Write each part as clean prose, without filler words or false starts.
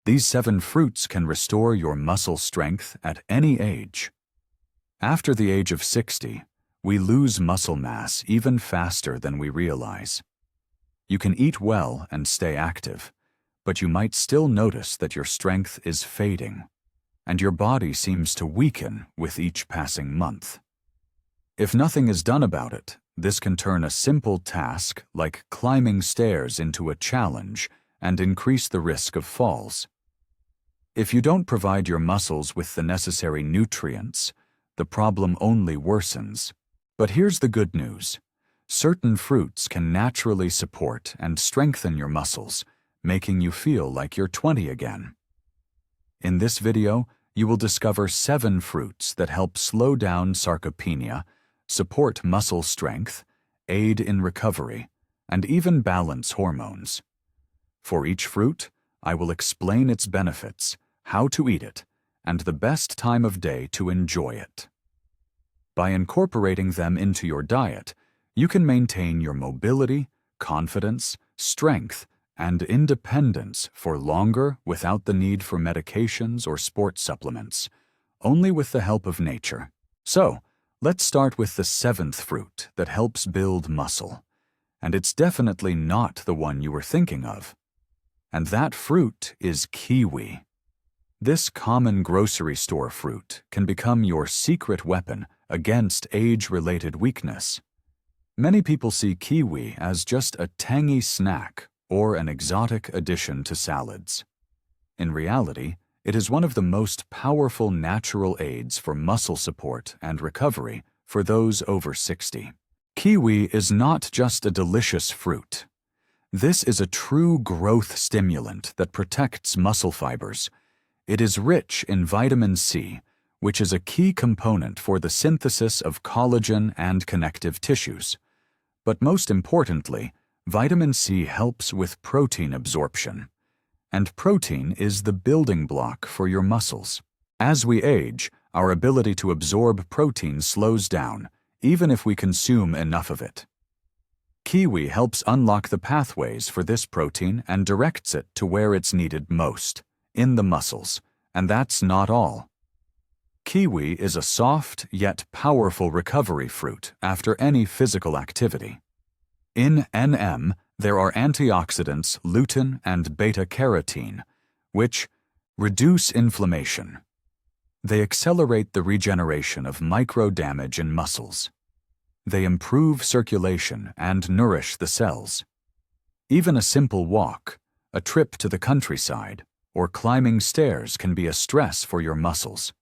These 7 fruits can restore your muscle strength at any age. After the age of 60, we lose muscle mass even faster than we realize. You can eat well and stay active, but you might still notice that your strength is fading, and your body seems to weaken with each passing month. If nothing is done about it, this can turn a simple task like climbing stairs into a challenge and increase the risk of falls. If you don't provide your muscles with the necessary nutrients, the problem only worsens. But here's the good news. Certain fruits can naturally support and strengthen your muscles, making you feel like you're 20 again. In this video, you will discover 7 fruits that help slow down sarcopenia, support muscle strength, aid in recovery, and even balance hormones. For each fruit, I will explain its benefits, how to eat it, and the best time of day to enjoy it. By incorporating them into your diet, you can maintain your mobility, confidence, strength, and independence for longer without the need for medications or sports supplements, only with the help of nature. So, let's start with the 7th fruit that helps build muscle. And it's definitely not the one you were thinking of. And that fruit is kiwi. This common grocery store fruit can become your secret weapon against age-related weakness. Many people see kiwi as just a tangy snack or an exotic addition to salads. In reality, it is one of the most powerful natural aids for muscle support and recovery for those over 60. Kiwi is not just a delicious fruit. This is a true growth stimulant that protects muscle fibers. It is rich in vitamin C, which is a key component for the synthesis of collagen and connective tissues. But most importantly, vitamin C helps with protein absorption. And protein is the building block for your muscles. As we age, our ability to absorb protein slows down, even if we consume enough of it. Kiwi helps unlock the pathways for this protein and directs it to where it's needed most, in the muscles, and that's not all. Kiwi is a soft yet powerful recovery fruit after any physical activity. In NM, there are antioxidants lutein and beta-carotene, which reduce inflammation. They accelerate the regeneration of micro-damage in muscles. They improve circulation and nourish the cells. Even a simple walk, a trip to the countryside, or climbing stairs can be a stress for your muscles.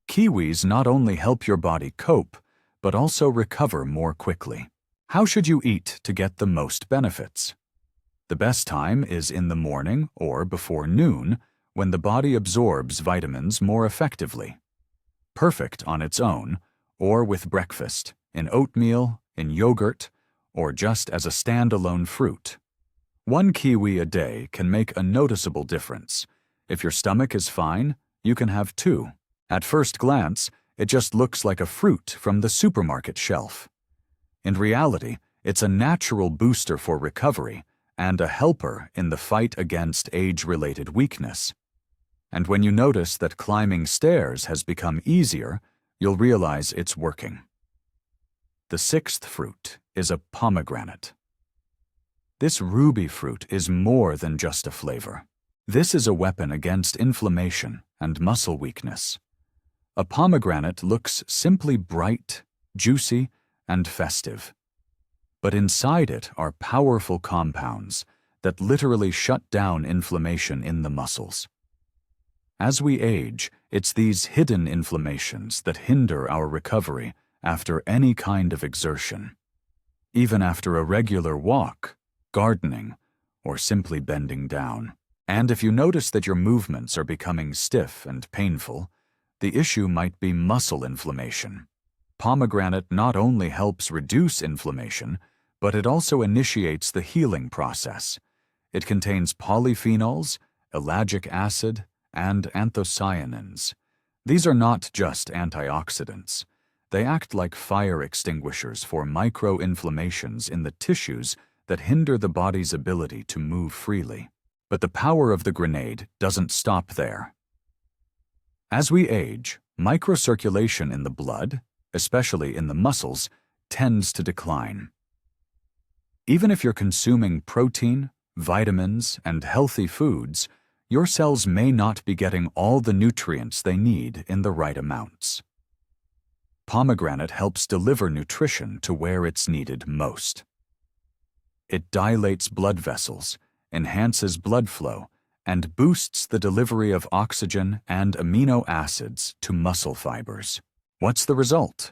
Kiwis not only help your body cope, but also recover more quickly. How should you eat to get the most benefits? The best time is in the morning or before noon, when the body absorbs vitamins more effectively. Perfect on its own, or with breakfast, in oatmeal, in yogurt, or just as a standalone fruit. 1 kiwi a day can make a noticeable difference. If your stomach is fine, you can have 2. At first glance, it just looks like a fruit from the supermarket shelf. In reality, it's a natural booster for recovery and a helper in the fight against age-related weakness. And when you notice that climbing stairs has become easier, you'll realize it's working. The 6th fruit is a pomegranate. This ruby fruit is more than just a flavor. This is a weapon against inflammation and muscle weakness. A pomegranate looks simply bright, juicy, and festive. But inside it are powerful compounds that literally shut down inflammation in the muscles. As we age, it's these hidden inflammations that hinder our recovery after any kind of exertion. Even after a regular walk, gardening, or simply bending down. And if you notice that your movements are becoming stiff and painful, the issue might be muscle inflammation. Pomegranate not only helps reduce inflammation, but it also initiates the healing process. It contains polyphenols, ellagic acid, and anthocyanins. These are not just antioxidants. They act like fire extinguishers for micro-inflammations in the tissues that hinder the body's ability to move freely. But the power of the grenade doesn't stop there. As we age, microcirculation in the blood, especially in the muscles, tends to decline. Even if you're consuming protein, vitamins, and healthy foods, your cells may not be getting all the nutrients they need in the right amounts. Pomegranate helps deliver nutrition to where it's needed most. It dilates blood vessels, enhances blood flow, and boosts the delivery of oxygen and amino acids to muscle fibers. What's the result?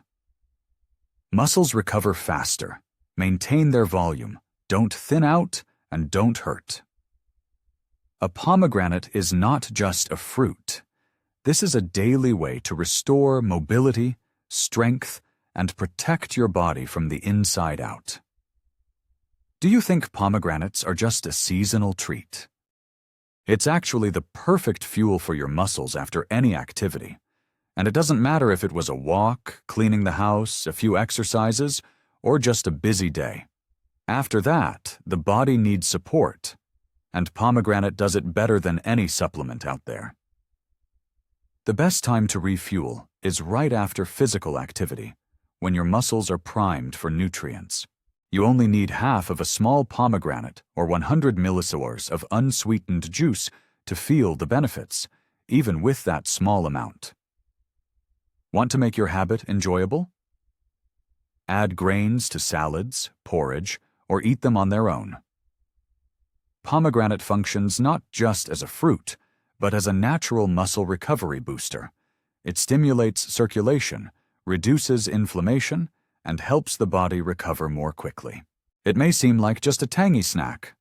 Muscles recover faster, maintain their volume, don't thin out, and don't hurt. A pomegranate is not just a fruit. This is a daily way to restore mobility, strength, and protect your body from the inside out. Do you think pomegranates are just a seasonal treat? It's actually the perfect fuel for your muscles after any activity. And it doesn't matter if it was a walk, cleaning the house, a few exercises, or just a busy day. After that, the body needs support, and pomegranate does it better than any supplement out there. The best time to refuel is right after physical activity, when your muscles are primed for nutrients. You only need half of a small pomegranate or 100 milliliters of unsweetened juice to feel the benefits, even with that small amount. Want to make your habit enjoyable? Add grains to salads, porridge, or eat them on their own. Pomegranate functions not just as a fruit, but as a natural muscle recovery booster. It stimulates circulation, reduces inflammation, and helps the body recover more quickly. It may seem like just a tangy snack,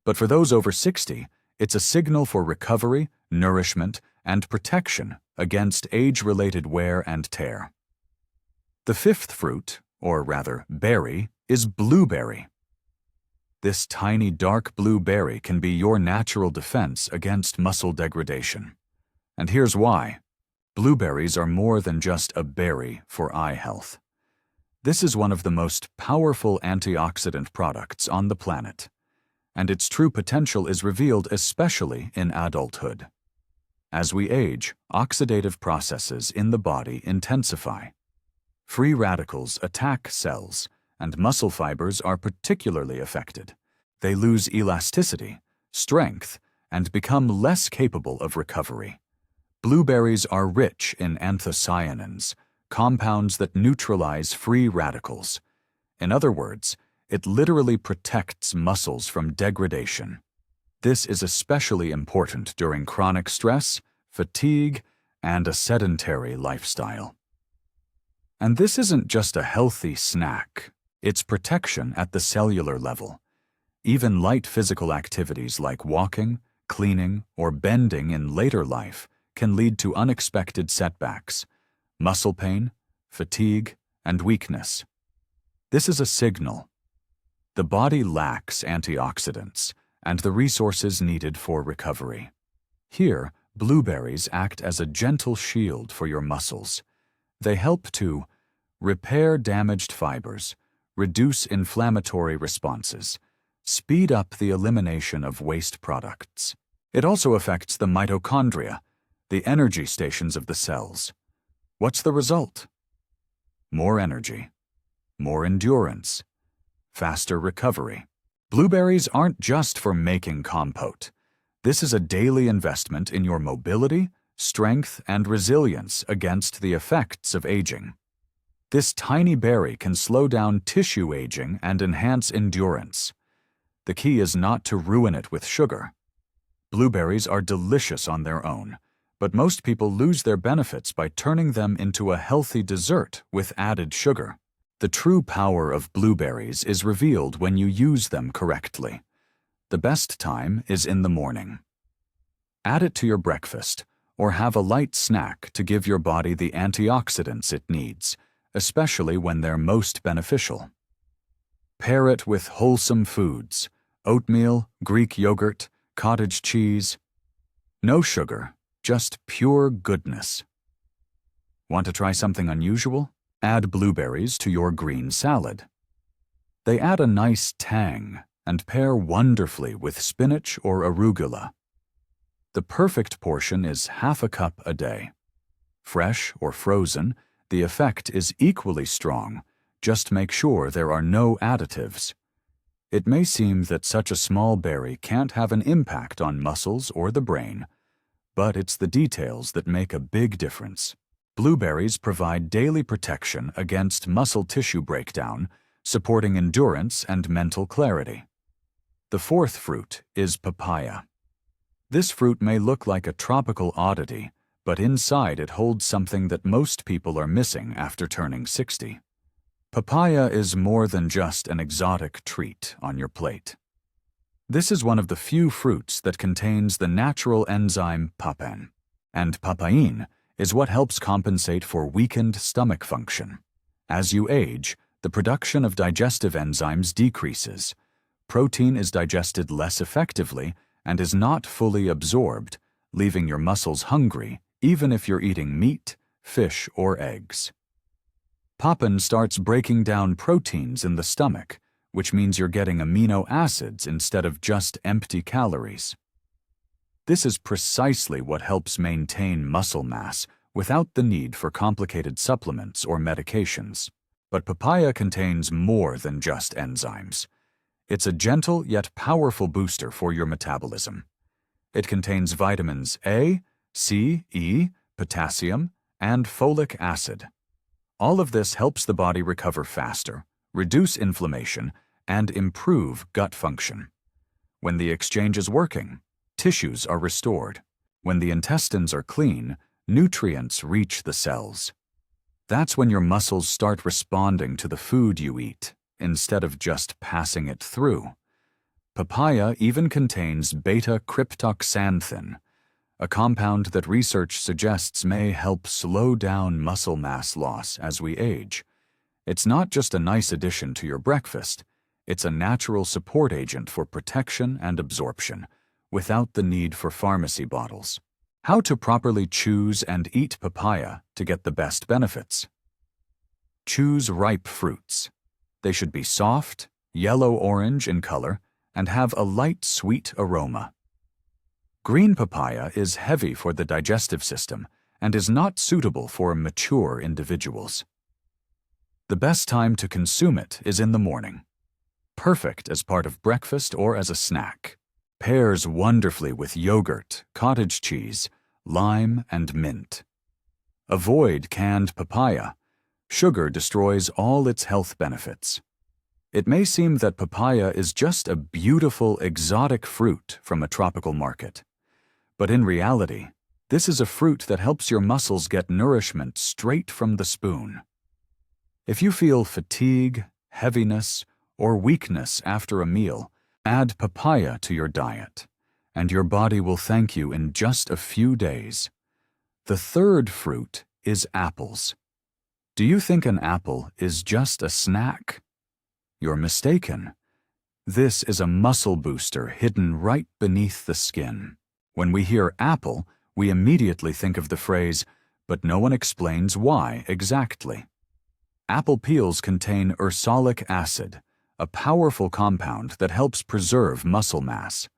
but for those over 60, it's a signal for recovery, nourishment, and protection against age-related wear and tear. The fifth fruit, or rather berry, is blueberry. This tiny dark blue berry can be your natural defense against muscle degradation. And here's why. Blueberries are more than just a berry for eye health. This is one of the most powerful antioxidant products on the planet, and its true potential is revealed especially in adulthood. As we age, oxidative processes in the body intensify. Free radicals attack cells, and muscle fibers are particularly affected. They lose elasticity, strength, and become less capable of recovery. Blueberries are rich in anthocyanins, compounds that neutralize free radicals. In other words, it literally protects muscles from degradation. This is especially important during chronic stress, fatigue, and a sedentary lifestyle. And this isn't just a healthy snack, it's protection at the cellular level. Even light physical activities like walking, cleaning, or bending in later life can lead to unexpected setbacks, muscle pain, fatigue, and weakness. This is a signal. The body lacks antioxidants and the resources needed for recovery. Here, blueberries act as a gentle shield for your muscles. They help to repair damaged fibers, reduce inflammatory responses, speed up the elimination of waste products. It also affects the mitochondria, the energy stations of the cells. What's the result? More energy, more endurance, faster recovery. Blueberries aren't just for making compote. This is a daily investment in your mobility, strength, and resilience against the effects of aging. This tiny berry can slow down tissue aging and enhance endurance. The key is not to ruin it with sugar. Blueberries are delicious on their own, but most people lose their benefits by turning them into a healthy dessert with added sugar. The true power of blueberries is revealed when you use them correctly. The best time is in the morning. Add it to your breakfast, or have a light snack to give your body the antioxidants it needs, especially when they're most beneficial. Pair it with wholesome foods, oatmeal, Greek yogurt, cottage cheese. No sugar, just pure goodness. Want to try something unusual? Add blueberries to your green salad. They add a nice tang, and pair wonderfully with spinach or arugula. The perfect portion is half a cup a day. Fresh or frozen, the effect is equally strong. Just make sure there are no additives. It may seem that such a small berry can't have an impact on muscles or the brain, but it's the details that make a big difference. Blueberries provide daily protection against muscle tissue breakdown, supporting endurance and mental clarity. The fourth fruit is papaya. This fruit may look like a tropical oddity, but inside it holds something that most people are missing after turning 60. Papaya is more than just an exotic treat on your plate. This is one of the few fruits that contains the natural enzyme papain, and papain is what helps compensate for weakened stomach function. As you age, the production of digestive enzymes decreases. Protein is digested less effectively and is not fully absorbed, leaving your muscles hungry even if you're eating meat, fish, or eggs. Papain starts breaking down proteins in the stomach, which means you're getting amino acids instead of just empty calories. This is precisely what helps maintain muscle mass without the need for complicated supplements or medications. But papaya contains more than just enzymes. It's a gentle yet powerful booster for your metabolism. It contains vitamins A, C, E, potassium, and folic acid. All of this helps the body recover faster, reduce inflammation, and improve gut function. When the exchange is working, tissues are restored. When the intestines are clean, nutrients reach the cells. That's when your muscles start responding to the food you eat, instead of just passing it through. Papaya even contains beta-cryptoxanthin, a compound that research suggests may help slow down muscle mass loss as we age. It's not just a nice addition to your breakfast, it's a natural support agent for protection and absorption, without the need for pharmacy bottles. How to properly choose and eat papaya to get the best benefits. Choose ripe fruits. They should be soft, yellow-orange in color, and have a light sweet aroma. Green papaya is heavy for the digestive system and is not suitable for mature individuals. The best time to consume it is in the morning. Perfect as part of breakfast or as a snack. Pairs wonderfully with yogurt, cottage cheese, lime, and mint. Avoid canned papaya. Sugar destroys all its health benefits. It may seem that papaya is just a beautiful, exotic fruit from a tropical market. But in reality, this is a fruit that helps your muscles get nourishment straight from the spoon. If you feel fatigue, heaviness, or weakness after a meal, add papaya to your diet, and your body will thank you in just a few days. The third fruit is apples. Do you think an apple is just a snack? You're mistaken. This is a muscle booster hidden right beneath the skin. When we hear apple, we immediately think of the phrase, but no one explains why exactly. Apple peels contain ursolic acid, a powerful compound that helps preserve muscle mass.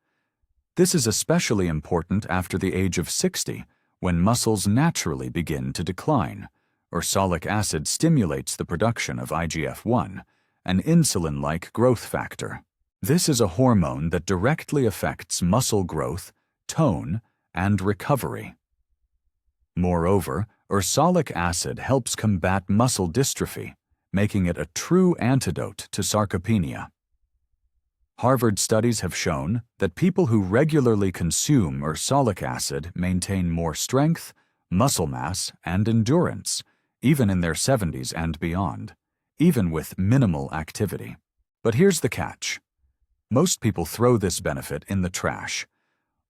This is especially important after the age of 60, when muscles naturally begin to decline. Ursolic acid stimulates the production of IGF-1, an insulin-like growth factor. This is a hormone that directly affects muscle growth, tone, and recovery. Moreover, ursolic acid helps combat muscle dystrophy, making it a true antidote to sarcopenia. Harvard studies have shown that people who regularly consume ursolic acid maintain more strength, muscle mass, and endurance, even in their 70s and beyond, even with minimal activity. But here's the catch. Most people throw this benefit in the trash.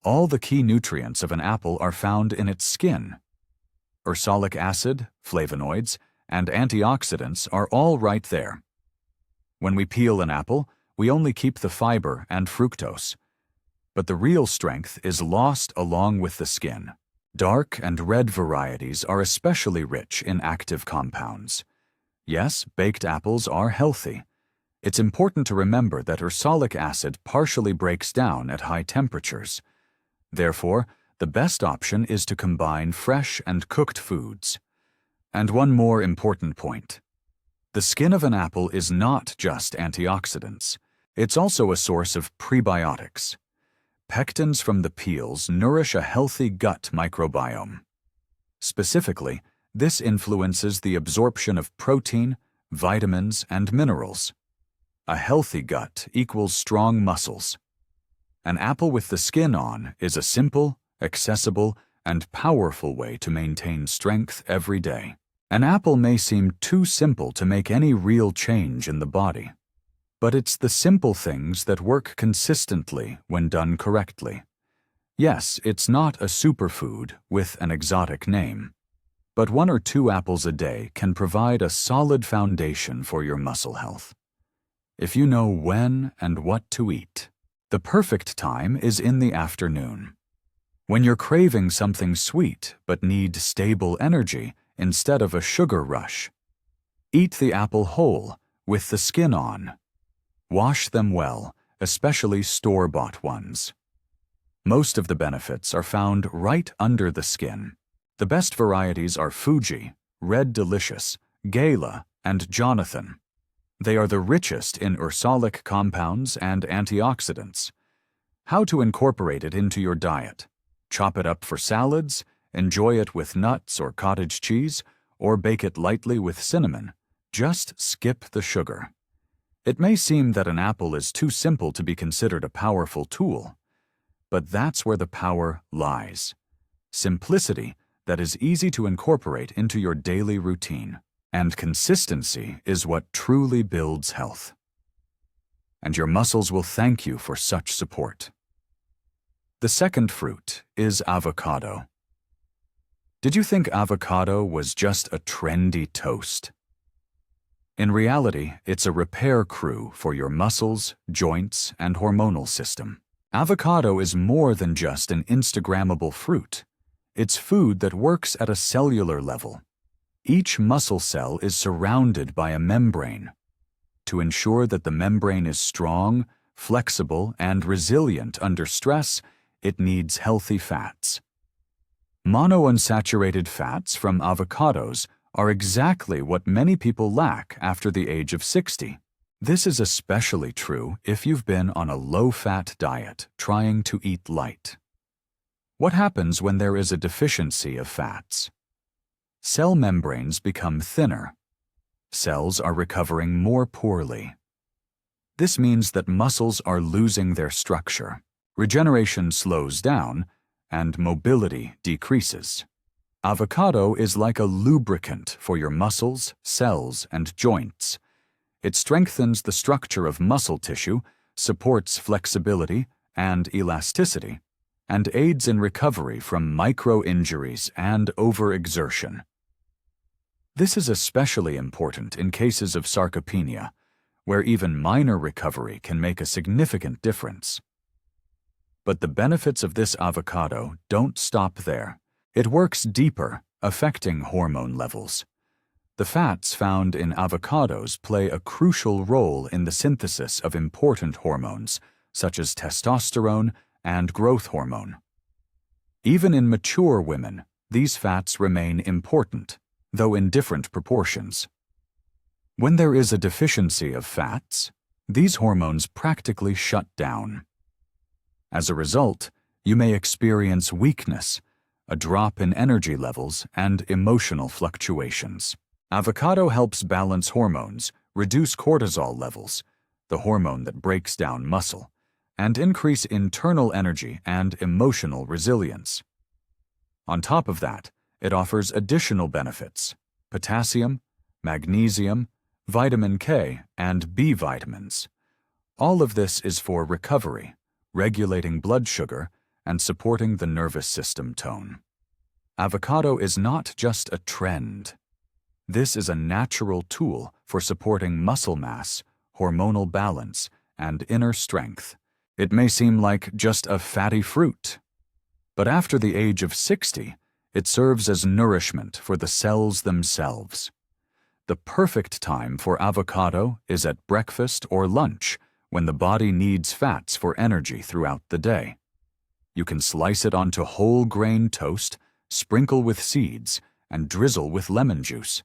All the key nutrients of an apple are found in its skin. Ursolic acid, flavonoids, and antioxidants are all right there. When we peel an apple, we only keep the fiber and fructose. But the real strength is lost along with the skin. Dark and red varieties are especially rich in active compounds. Yes, baked apples are healthy. It's important to remember that ursolic acid partially breaks down at high temperatures. Therefore, the best option is to combine fresh and cooked foods. And one more important point. The skin of an apple is not just antioxidants. It's also a source of prebiotics. Pectins from the peels nourish a healthy gut microbiome. Specifically, this influences the absorption of protein, vitamins, and minerals. A healthy gut equals strong muscles. An apple with the skin on is a simple, accessible, and powerful way to maintain strength every day. An apple may seem too simple to make any real change in the body. But it's the simple things that work consistently when done correctly. Yes, it's not a superfood with an exotic name, but 1 or 2 apples a day can provide a solid foundation for your muscle health. If you know when and what to eat, the perfect time is in the afternoon. When you're craving something sweet but need stable energy instead of a sugar rush. Eat the apple whole, with the skin on. Wash them well, especially store-bought ones. Most of the benefits are found right under the skin. The best varieties are Fuji, Red Delicious, Gala, and Jonathan. They are the richest in ursolic compounds and antioxidants. How to incorporate it into your diet? Chop it up for salads, enjoy it with nuts or cottage cheese, or bake it lightly with cinnamon. Just skip the sugar. It may seem that an apple is too simple to be considered a powerful tool, but that's where the power lies. Simplicity that is easy to incorporate into your daily routine, and consistency is what truly builds health. And your muscles will thank you for such support. The second fruit is avocado. Did you think avocado was just a trendy toast? In reality, it's a repair crew for your muscles, joints, and hormonal system. Avocado is more than just an Instagrammable fruit. It's food that works at a cellular level. Each muscle cell is surrounded by a membrane. To ensure that the membrane is strong, flexible, and resilient under stress, it needs healthy fats. Monounsaturated fats from avocados are exactly what many people lack after the age of 60. This is especially true if you've been on a low-fat diet trying to eat light. What happens when there is a deficiency of fats? Cell membranes become thinner. Cells are recovering more poorly. This means that muscles are losing their structure. Regeneration slows down, and mobility decreases. Avocado is like a lubricant for your muscles, cells, and joints. It strengthens the structure of muscle tissue, supports flexibility and elasticity, and aids in recovery from micro-injuries and overexertion. This is especially important in cases of sarcopenia, where even minor recovery can make a significant difference. But the benefits of this avocado don't stop there. It works deeper, affecting hormone levels. The fats found in avocados play a crucial role in the synthesis of important hormones, such as testosterone and growth hormone. Even in mature women, these fats remain important, though in different proportions. When there is a deficiency of fats, these hormones practically shut down. As a result, you may experience weakness, a drop in energy levels, and emotional fluctuations. Avocado helps balance hormones, reduce cortisol levels, the hormone that breaks down muscle, and increase internal energy and emotional resilience. On top of that, it offers additional benefits: potassium, magnesium, vitamin K, and B vitamins. All of this is for recovery, regulating blood sugar, and supporting the nervous system tone. Avocado is not just a trend. This is a natural tool for supporting muscle mass, hormonal balance, and inner strength. It may seem like just a fatty fruit, but after the age of 60, it serves as nourishment for the cells themselves. The perfect time for avocado is at breakfast or lunch, when the body needs fats for energy throughout the day. You can slice it onto whole grain toast, sprinkle with seeds, and drizzle with lemon juice.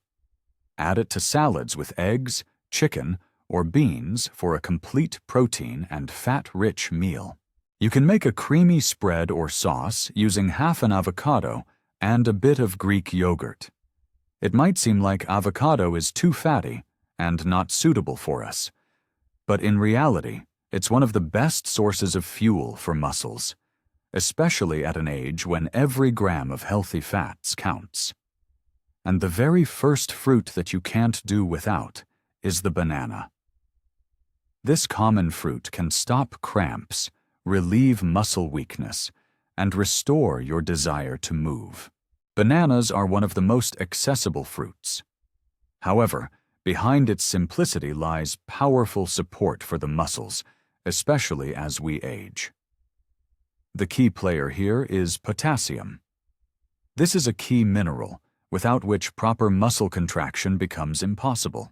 Add it to salads with eggs, chicken, or beans for a complete protein and fat-rich meal. You can make a creamy spread or sauce using half an avocado and a bit of Greek yogurt. It might seem like avocado is too fatty and not suitable for us, but in reality, it's one of the best sources of fuel for muscles, especially at an age when every gram of healthy fats counts. And the very first fruit that you can't do without is the banana. This common fruit can stop cramps, relieve muscle weakness, and restore your desire to move. Bananas are one of the most accessible fruits. However, behind its simplicity lies powerful support for the muscles, especially as we age. The key player here is potassium. This is a key mineral, without which proper muscle contraction becomes impossible.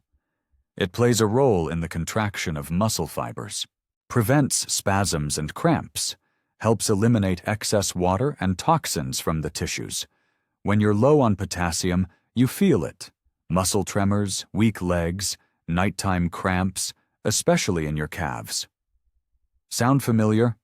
It plays a role in the contraction of muscle fibers, prevents spasms and cramps, helps eliminate excess water and toxins from the tissues. When you're low on potassium, you feel it. Muscle tremors, weak legs, nighttime cramps, especially in your calves. Sound familiar?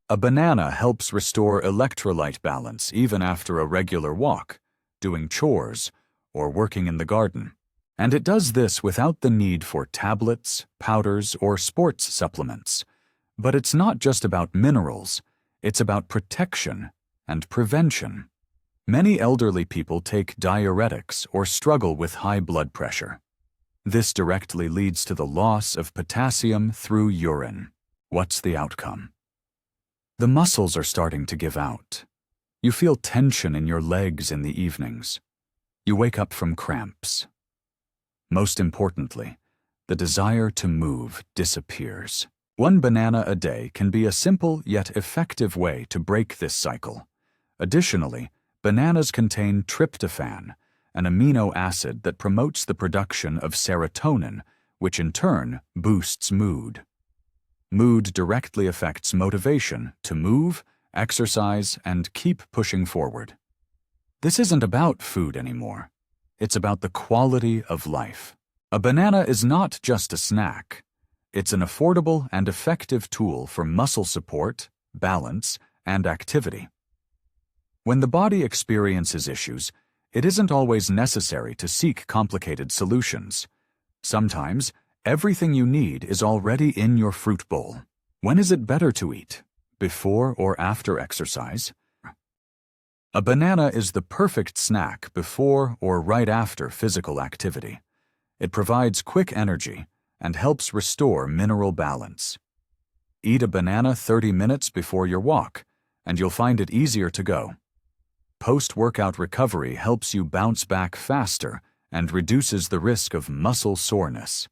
A banana helps restore electrolyte balance even after a regular walk, doing chores, or working in the garden. And it does this without the need for tablets, powders, or sports supplements. But it's not just about minerals, it's about protection and prevention. Many elderly people take diuretics or struggle with high blood pressure. This directly leads to the loss of potassium through urine. What's the outcome? The muscles are starting to give out. You feel tension in your legs in the evenings. You wake up from cramps. Most importantly, the desire to move disappears. One banana a day can be a simple yet effective way to break this cycle. Additionally, bananas contain tryptophan, an amino acid that promotes the production of serotonin, which in turn boosts mood. Mood directly affects motivation to move, exercise, and keep pushing forward. This isn't about food anymore. It's about the quality of life. A banana is not just a snack. It's an affordable and effective tool for muscle support, balance, and activity. When the body experiences issues, it isn't always necessary to seek complicated solutions. Sometimes, everything you need is already in your fruit bowl. When is it better to eat? Before or after exercise? A banana is the perfect snack before or right after physical activity. It provides quick energy and helps restore mineral balance. Eat a banana 30 minutes before your walk, and you'll find it easier to go. Post-workout recovery helps you bounce back faster and reduces the risk of muscle soreness.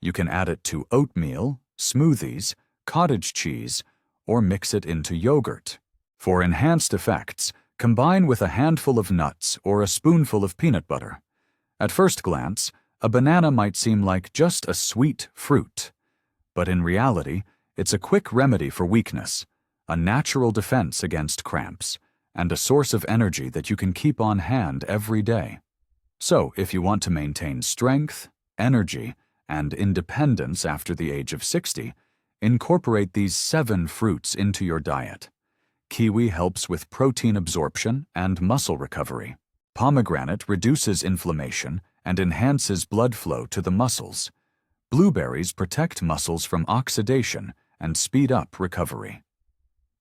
You can add it to oatmeal, smoothies, cottage cheese, or mix it into yogurt. For enhanced effects, combine with a handful of nuts or a spoonful of peanut butter. At first glance, a banana might seem like just a sweet fruit, but in reality, it's a quick remedy for weakness, a natural defense against cramps, and a source of energy that you can keep on hand every day. So, if you want to maintain strength, energy, and independence after the age of 60, incorporate these 7 fruits into your diet. Kiwi helps with protein absorption and muscle recovery. Pomegranate reduces inflammation and enhances blood flow to the muscles. Blueberries protect muscles from oxidation and speed up recovery.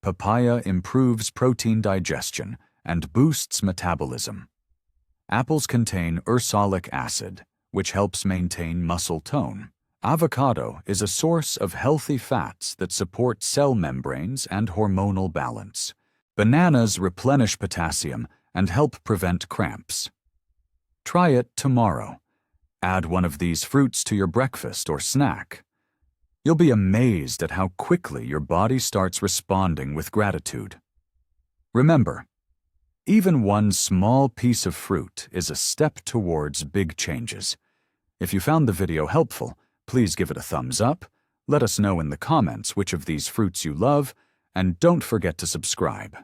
Papaya improves protein digestion and boosts metabolism. Apples contain ursolic acid, which helps maintain muscle tone. Avocado is a source of healthy fats that support cell membranes and hormonal balance. Bananas replenish potassium and help prevent cramps. Try it tomorrow. Add one of these fruits to your breakfast or snack. You'll be amazed at how quickly your body starts responding with gratitude. Remember, Even one small piece of fruit is a step towards big changes. If you found the video helpful, please give it a thumbs up, let us know in the comments which of these fruits you love, and don't forget to subscribe.